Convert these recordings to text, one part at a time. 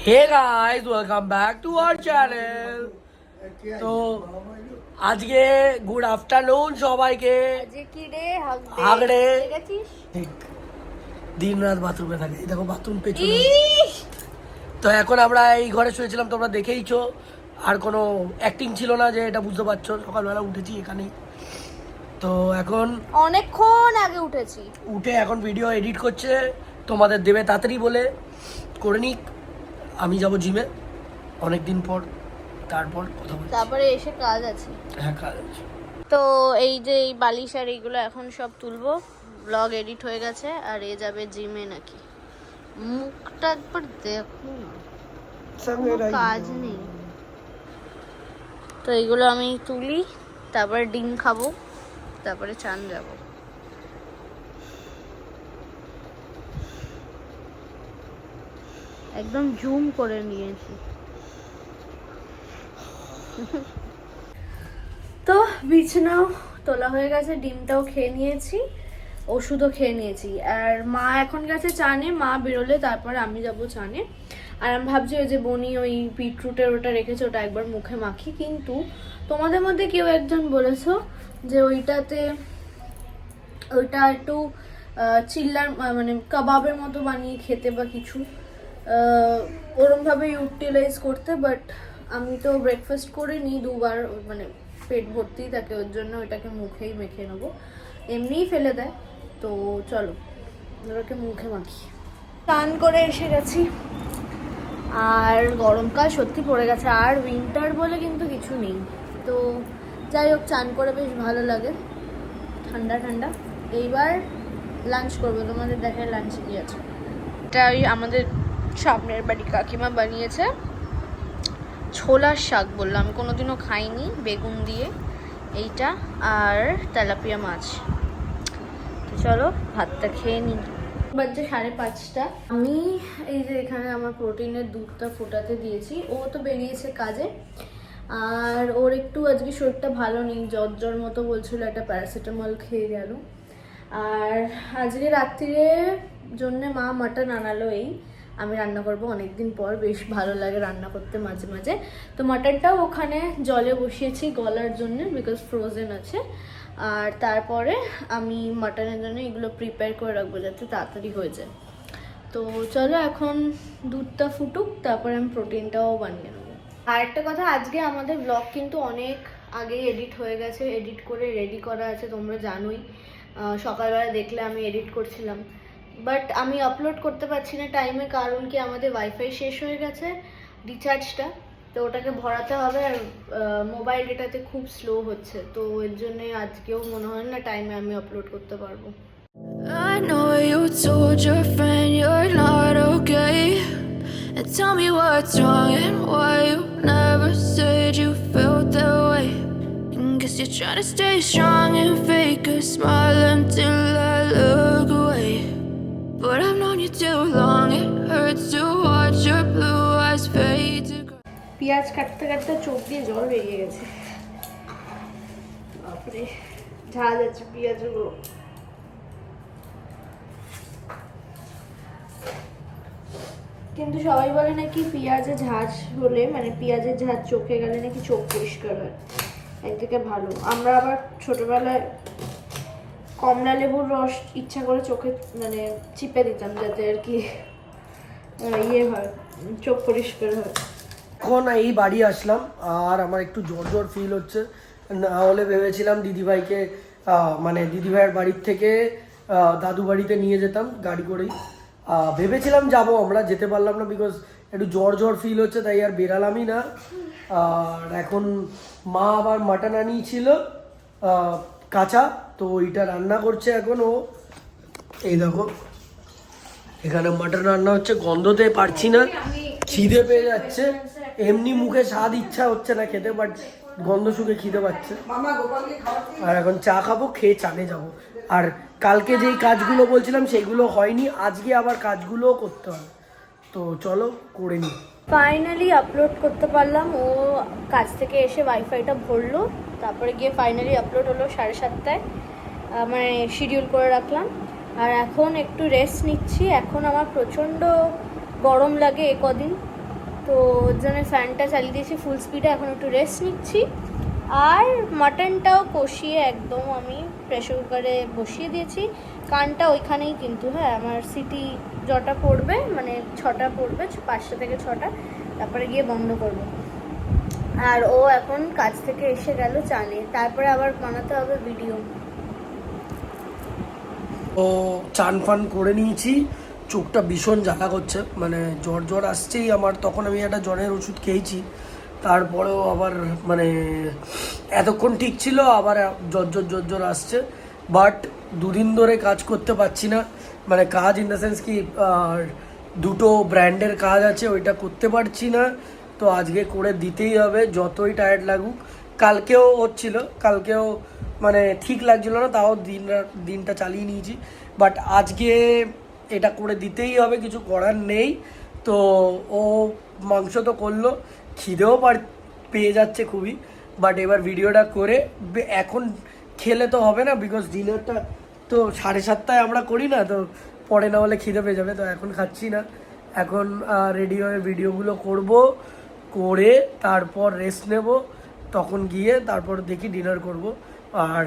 Hey guys welcome back to our channel. তো আজকে good afternoon সবাইকে। আজকে কি রে হাগড়ে দেখেছিস দিন রাত বাথরুমে থাকে। এই দেখো বাথরুম পেছনে। তো এখন আমরা এই ঘরে শুয়েছিলাম, তোমরা দেখেইছো। আর কোনো অ্যাক্টিং ছিল না যে এটা বুঝতে পারছো। সকালবেলা উঠেছি এখানেই। তো এখন অনেকক্ষণ আগে উঠেছি, উঠে এখন ভিডিও এডিট করছে, তোমাদের দেবে তাড়াতাড়ি বলে করে নিক। আমি যাব জিমে অনেকদিন পর, তারপর কথা বলছি। তারপরে এসে কাজ আছে। হ্যাঁ কাজ আছে। তো এই যে এই বালিশ আর এইগুলো এখন সব তুলবো। ব্লগ এডিট হয়ে গেছে আর এ যাবে জিমে নাকি। মুখটা একবার দেখো না, কোনো কাজ নেই। তো এইগুলো আমি তুলি, তারপরে ডিম খাবো, তারপরে চান যাব। একদম জুম করে নিয়েছি। তো বিছানাও তোলা হয়ে গেছে, ডিমটাও খেয়ে নিয়েছি, ওষুধও খেয়ে নিয়েছি। আর মা এখন গেছে চানে, মা বেরোলে তারপরে আমি যাব চানে। আর আমি ভাবছি ওই যে বনি ওই বিটরুটের ওটা রেখেছে, ওটা একবার মুখে মাখি। কিন্তু তোমাদের মধ্যে কেউ একজন বলেছো যে ওইটা একটু চিল্লার মানে কাবাবের মতো বানিয়ে খেতে বা কিছু ওরমভাবে ইউটিলাইজ করতে। বাট আমি তো ব্রেকফাস্ট করে নিই দুবার, মানে পেট ভর্তি থাকে, ওর জন্য ওটাকে মুখেই মেখে নেবো। এমনিই ফেলে দেয়, তো চলো ওটাকে মুখে মাখি। স্নান করে এসে গেছি, আর গরমকাল সত্যি পড়ে গেছে, আর উইন্টার বলে কিন্তু কিছু নেই। তো যাই হোক, চান করে বেশ ভালো লাগে, ঠান্ডা ঠান্ডা। এইবার লাঞ্চ করবো, তোমাদের দেখায় লাঞ্চে কি আছে। এটা ওই আমাদের সামনের বাড়ি কাকিমা বানিয়েছে ছোলার শাক, বললাম আমি কোনোদিনও খাইনি, বেগুন দিয়ে এইটা, আর তেলাপিয়া মাছ। তো চলো ভাতটা খেয়ে নিই। বাজছে 5:30। আমি এই যে এখানে আমার প্রোটিনের দুধটা ফোটাতে দিয়েছি। ও তো বেরিয়েছে কাজে, আর ওর একটু আজকে শরীরটা ভালো নেই, জ্বর মতো বলছিল, একটা প্যারাসিটামল খেয়ে গেল। আর আজকে রাত্রিরে জন্য মা মাটন আনালো, এই আমি রান্না করবো অনেকদিন পর, বেশ ভালো লাগে রান্না করতে মাঝে মাঝে। তো মাটনটাও ওখানে জলে বসিয়েছি গলার জন্য, বিকজ ফ্রোজেন আছে। আর তারপরে আমি মাটনের জন্য এগুলো প্রিপেয়ার করে রাখবো যাতে তাড়াতাড়ি হয়ে যায়। তো চলো এখন দুধটা ফুটুক, তারপরে আমি প্রোটিনটাও বানিয়ে নেবো। আর একটা কথা, আজকে আমাদের ব্লগ কিন্তু অনেক আগেই এডিট হয়ে গেছে, এডিট করে রেডি করা আছে, তোমরা জানোই। সকালবেলা দেখলে আমি এডিট করছিলাম, বাট আমি আপলোড করতে পারছি না টাইমে, কারণ কি আমাদের ওয়াইফাই শেষ হয়ে গেছে, রিচার্জটা, তো ওটাকে ভরাতে হবে। আর মোবাইল ডেটাতে খুব স্লো হচ্ছে, তো এর জন্য আজকেও মনে হয় না টাইমে আমি আপলোড করতে পারবো। I know you told your friend you're not okay, and tell me what's wrong and why you never said you felt that way. And guess you're trying to stay strong and fake a smile until I look away. But I've known you too long, it hurts to watch your blue eyes fade to gray. পেঁয়াজ কাটতে কাটতে চোখ দিয়ে জল বেরিয়ে গেছে, বাপরে ঝাল আছে পেঁয়াজগুলো। কিন্তু সবাই বলে নাকি পেঁয়াজে ঝাঁজ হলে, মানে পেঁয়াজের ঝাঁজ চোখে গেলে নাকি চোখ পরিষ্কার হয়, একদিকে ভালো। আমরা আবার ছোটবেলায় কমলা লেবুর রস ইচ্ছা করে চোখে মানে চিপে দিতাম, যাতে আর কি ইয়ে হয়, চোখ পরিষ্কার হয়। এখন এই বাড়ি আসলাম, আর আমার একটু জ্বর ফিল হচ্ছে। না হলে ভেবেছিলাম দিদিভাইকে মানে দিদিভাইয়ের বাড়ির থেকে দাদু বাড়িতে নিয়ে যেতাম গাড়ি করেই। ভেবেছিলাম যাব, আমরা যেতে পারলাম না, বিকজ একটু জ্বর ফিল হচ্ছে, তাই আর বেরালামই না। আর এখন মা আবার মাটন আনিয়েছিল কাঁচা, তো ওইটা রান্না করছে এখন ও। এই দেখো এখানে মাটন রান্না হচ্ছে, গন্ধতে পারছি না, খিদে পেয়ে যাচ্ছে। এমনি মুখে স্বাদ ইচ্ছা হচ্ছে না খেতে, বাট গন্ধ শুকে খিদে পাচ্ছে। আর এখন চা খাবো, খেয়ে চানে যাব। আর কালকে যেই কাজগুলো বলছিলাম সেইগুলো হয়নি, আজকে আবার কাজগুলোও করতে হবে, তো চলো করে নিই। ফাইনালি আপলোড করতে পারলাম, ও কাজ থেকে এসে ওয়াইফাইটা ভরলো, তারপরে গিয়ে ফাইনালি আপলোড হলো 7:30, মানে শিডিউল করে রাখলাম। আর এখন একটু রেস্ট নিচ্ছি। এখন আমার প্রচণ্ড গরম লাগে, কদিন তো ওর জন্য ফ্যানটা চালিয়ে দিয়েছি ফুল স্পিডে, এখন একটু রেস্ট নিচ্ছি। আর মাটনটাও কষিয়ে একদম আমি প্রেশার কুকারে বসিয়ে দিয়েছি। কানটা ওইখানেই কিন্তু, হ্যাঁ, আমার সিটি যটা পড়বে মানে 6টা পড়বে, 5টা থেকে 6টা, তারপরে গিয়ে বন্ধ করব। আর ও এখন কাজ থেকে এসে গেল চা নিয়ে, তারপরে আবার বানাতে হবে ভিডিও। ও চান ফান করে নিয়েছি, চোখটা ভীষণ জ্বালা করছে, মানে জ্বর জ্বর আসছেই আমার। তখন আমি একটা জ্বরের ওষুধ খেয়েছি, তারপরেও আবার মানে এতক্ষণ ঠিক ছিল, আবার জ্বর আসছে। বাট দুদিন ধরে কাজ করতে পারছি না, মানে কাজ ইন দ্য সেন্স কি দুটো ব্র্যান্ডের কাজ আছে, ওইটা করতে পারছি না। তো আজকে করে দিতেই হবে, যতই টায়ার্ড লাগুক। কালকেও হচ্ছিল, কালকেও মানে ঠিক লাগছিল না, তাও দিনটা চালিয়ে নিয়েছি। বাট আজকে এটা করে দিতেই হবে, কিছু করার নেই। তো ও মাংস তো করলো, খিদেও পেয়ে যাচ্ছে খুবই। বাট এবার ভিডিওটা করে এখন খেলে তো হবে না, বিকজ ডিনারটা তো 7:30টায় আমরা করি না, তো পরে না হলে খিদে পেয়ে যাবে। তো এখন খাচ্ছি না, এখন রেডি হয়ে ভিডিওগুলো করব, করে তারপর রেস্ট নেব, তখন গিয়ে তারপর দেখি ডিনার করব। আর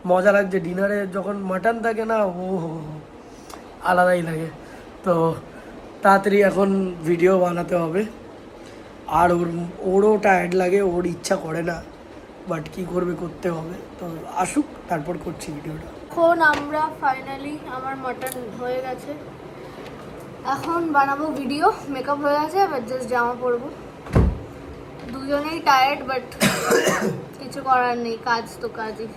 মজা লাগছে ডিনারে যখন মাটন থাকে না, ও আলাদাই লাগে। তো তাড়াতাড়ি এখন ভিডিও বানাতে হবে। আর ওরও টায়ার্ড লাগে, ওর ইচ্ছা করে না, বাট কি করবে, করতে হবে। তো আসুক, তারপর করছি ভিডিওটা। এখন আমরা ফাইনালি, আমার মাটন হয়ে গেছে, এখন বানাবো ভিডিও। মেকআপ হয়ে গেছে, এবার জাস্ট জামা পরবো। দুজনেই টায়ার্ড, বাট কিছু করার নেই, কাজ তো কাজই।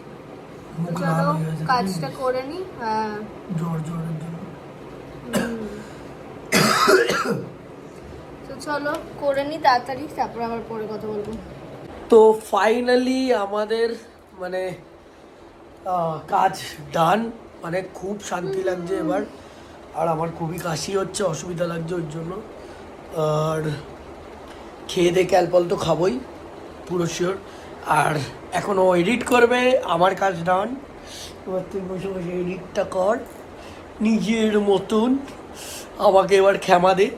তো চলো কাজটা করে নি। হ্যাঁ, জ্বরের জন্য। তো চলো করে নি তাড়াতাড়ি, তারপর আবার পরে কথা বলবো। তো ফাইনালি আমাদের মানে কাজ ডান, মানে খুব শান্তি লাগছে এবার। আর আমার খুবই কাশি হচ্ছে, অসুবিধা লাগছে ওর জন্য। আর খেয়ে দিয়ে ক্যালপল তো খাবোই পুরো শিওর। আর এখন ও এডিট করবে, আমার কাজ ডান। এবার তুই বসে বসে এডিটটা কর নিজের মতন, আমাকে এবার ক্ষমা দে।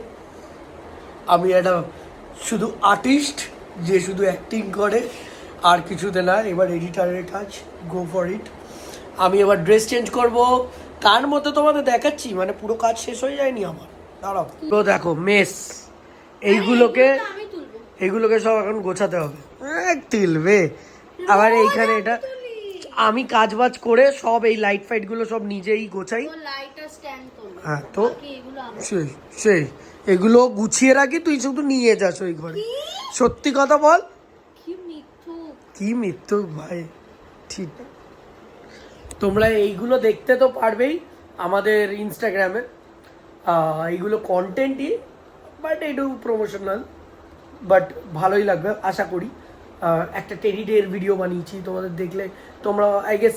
আমি একটা শুধু আর্টিস্ট যে শুধু অ্যাক্টিং করে, আর কিছুতে না। এবার এডিটারের কাজ, গো ফর ইট। আমি এবার ড্রেস চেঞ্জ করব, তার মতো তোমাদের দেখাচ্ছি, মানে পুরো কাজ শেষ হয়ে যায়নি আমার। দাঁড়াও, তো দেখো মেস, এইগুলোকে সব এখন গোছাতে হবে। তুলবে আবার এইখানে এটা, আমি কাজ বাজ করে সব এই লাইট ফাইটগুলো সব নিজেই গোছাই। হ্যাঁ, তো সেই এগুলো গুছিয়ে রাখি, তুই শুধু নিয়ে যাস ওই ঘরে। সত্যি কথা বল, কি মৃত্যু ভাই। ঠিক, তোমরা এইগুলো দেখতে তো পারবেই আমাদের ইনস্টাগ্রামে, এইগুলো কন্টেন্টই, বাট একটু প্রমোশনাল, বাট ভালোই লাগবে আশা করি। একটা টেডি ডের ভিডিও বানিয়েছি, তোমাদের দেখলে তোমরা আই গেস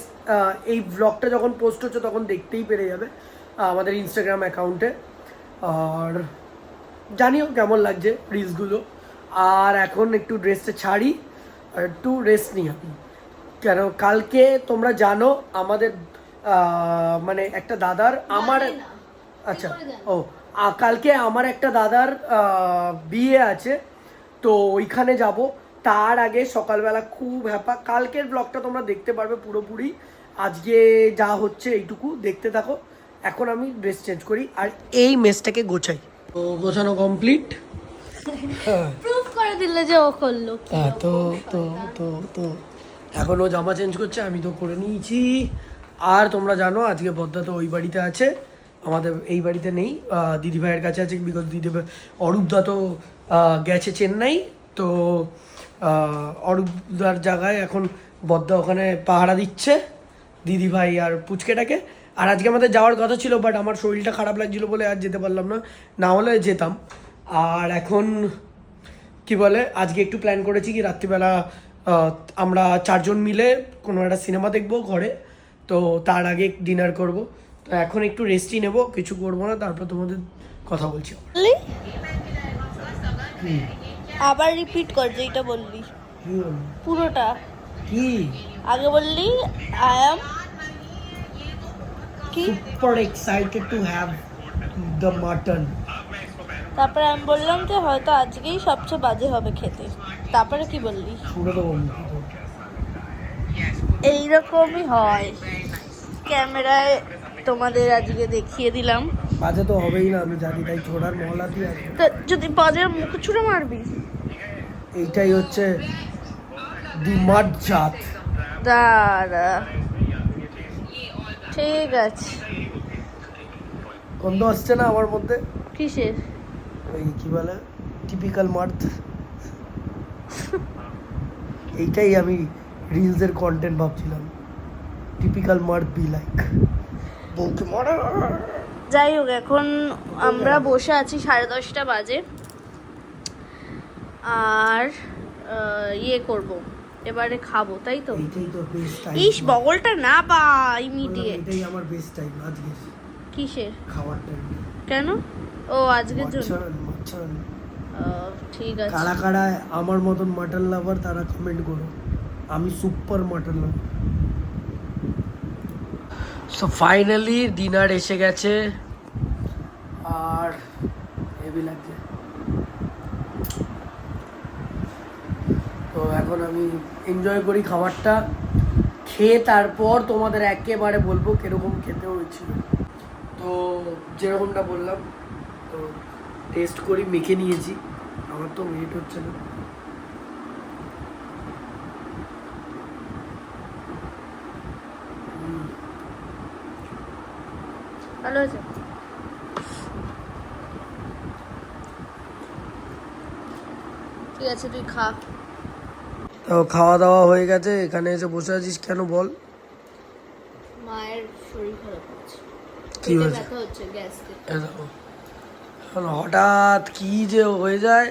এই ব্লগটা যখন পোস্ট হচ্ছে তখন দেখতেই পেরে যাবে আমাদের ইনস্টাগ্রাম অ্যাকাউন্টে। আর জানিও কেমন লাগছে রিলসগুলো। আর এখন একটু ড্রেসটা ছাড়ি আর একটু রেস্ট নিই আমি, কেন কালকে তোমরা জানো আমাদের মানে একটা দাদার আমার, আচ্ছা ও কালকে আমার একটা দাদার বিয়ে আছে, তো ওইখানে যাব। তার আগে সকালবেলা খুব হ্যাপা, কালকের ব্লগটা তোমরা দেখতে পারবে পুরোপুরি। আজকে যা হচ্ছে এইটুকু দেখতে থাকো। এখন আমি ড্রেস চেঞ্জ করি আর এই মেসটাকে গোছাই। তো গোছানো কমপ্লিট, প্রুফ করে দিলে যে ও করলো। হ্যাঁ, তো তো তো তো এখন ও জামা চেঞ্জ করছে, আমি তো করে নিয়েছি। আর তোমরা জানো আজকে বদ্দা তো ওই বাড়িতে আছে, আমাদের এই বাড়িতে নেই, দিদিভাইয়ের কাছে আছে, বিকজ দিদিভাই অরূপদা তো গেছে চেন্নাই। তো অরূপদার জায়গায় এখন বদ্দা ওখানে পাহারা দিচ্ছে দিদিভাই আর পুচকেটাকে। আর আজকে আমাদের যাওয়ার কথা ছিল, বাট আমার শরীরটা খারাপ লাগছিল বলে আর যেতে পারলাম না, না হলে যেতাম। আর এখন কি বলে, আজকে একটু প্ল্যান করেছি কি রাত্রিবেলা আমরা 4 জন মিলে কোনো একটা সিনেমা দেখবো ঘরে। তো তার আগে ডিনার করব। তো এখন একটু রেস্টই নেব, কিছু করবো না, তারপর তোমাদের কথা বলছি। আবার রিপিট কর যেটা বলবি পুরোটা। কি আগে বললি I am super excited to have the mutton. তারপরে আমি বললাম যে হয়তো আজকেই সবচেয়ে বাজে হবে খেতে। তারপরে কি বললি? শুনে তো বলবি এইরকমই হয়, ক্যামেরায় তোমাদের আজকে দেখিয়ে দিলাম। বাজে তো হবেই না, আমি জানি, তাই ছোড়ার মহলাতেই আছে। তো যদি বাজে মুখে ছুঁড়ে মারবি? এইটাই হচ্ছে ডিমার্ট জাত। দাঁড়া, ঠিক আছে। গন্ধ আসছে না আমার মধ্যে? কিসের? ওই কি বলে, টিপিক্যাল মার্থ। এইটাই আমি রিলসের কন্টেন্ট ভাবছিলাম, টিপিক্যাল মার্থ বি লাইক বউকে মারা। যাই হোক, এখন আমরা বসে আছি, 10:30 বাজে। আর ইয়ে করব, এবারে খাবো, তাই তো? এইটাই তো বেস্ট টাইম। ইস, বগলটা না বা ইমিডিয়েট। এটাই আমার বেস্ট টাইম আজকে কিসের? খাওয়ার টাইম। কেন? ও আজকের জন্য। মাটন। ঠিক আছে। কারা কারা আমার মতন মাটন লাভার তারা কমেন্ট করো, আমি সুপার মাটন লাভার। সো ফাইনালি ডিনার এসে গেছে আর হেভি লাগছে। তো এখন আমি এনজয় করি খাবারটা, খেয়ে তারপর তোমাদের একেবারে বলবো কিরকম খেতে হয়েছিল। তো যেরকমটা বললাম, তো টেস্ট করি, মেখে নিয়েছি, আমার তো ওয়েট হচ্ছে না। ভালো হয়েছে। ঠিক আছে, তুই খা। তো খাওয়া দাওয়া হয়ে গেছে, এখানে এসে বসে আছিস কেন বল? মায়ের শরীর খারাপ হচ্ছে, কি পেটে হয়েছে? ব্যথা হচ্ছে, গ্যাস্ট্রিক। এ দেখো, এখন হঠাৎ কি যে হয়ে যায়,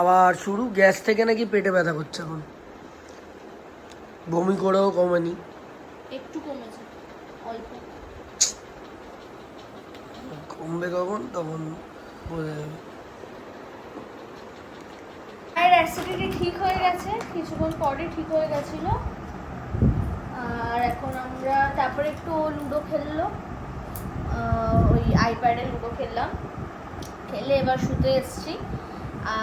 আবার শুরু। গ্যাস থেকে নাকি পেটে ব্যথা করছে এখন, বমি করেও কমেনি। একটু কমেছে, অল্প। কমবে কখন, তখন বোঝা যাবে। মায়ের অ্যাসিডিটি ঠিক হয়ে গেছে, কিছুক্ষণ পরে ঠিক হয়ে গেছিলো। আর এখন আমরা তারপরে একটু লুডো খেললো, ওই আইপ্যাডে লুডো খেললাম, খেলে এবার শুতে এসছি।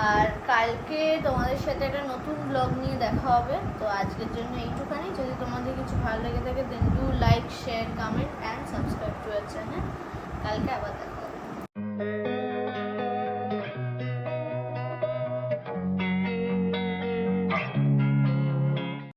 আর কালকে তোমাদের সাথে একটা নতুন ব্লগ নিয়ে দেখা হবে। তো আজকের জন্য এইটুখানি। যদি তোমাদের কিছু ভালো লেগে থাকে then do like, share, comment and subscribe to our channel. কালকে আবার দেখা।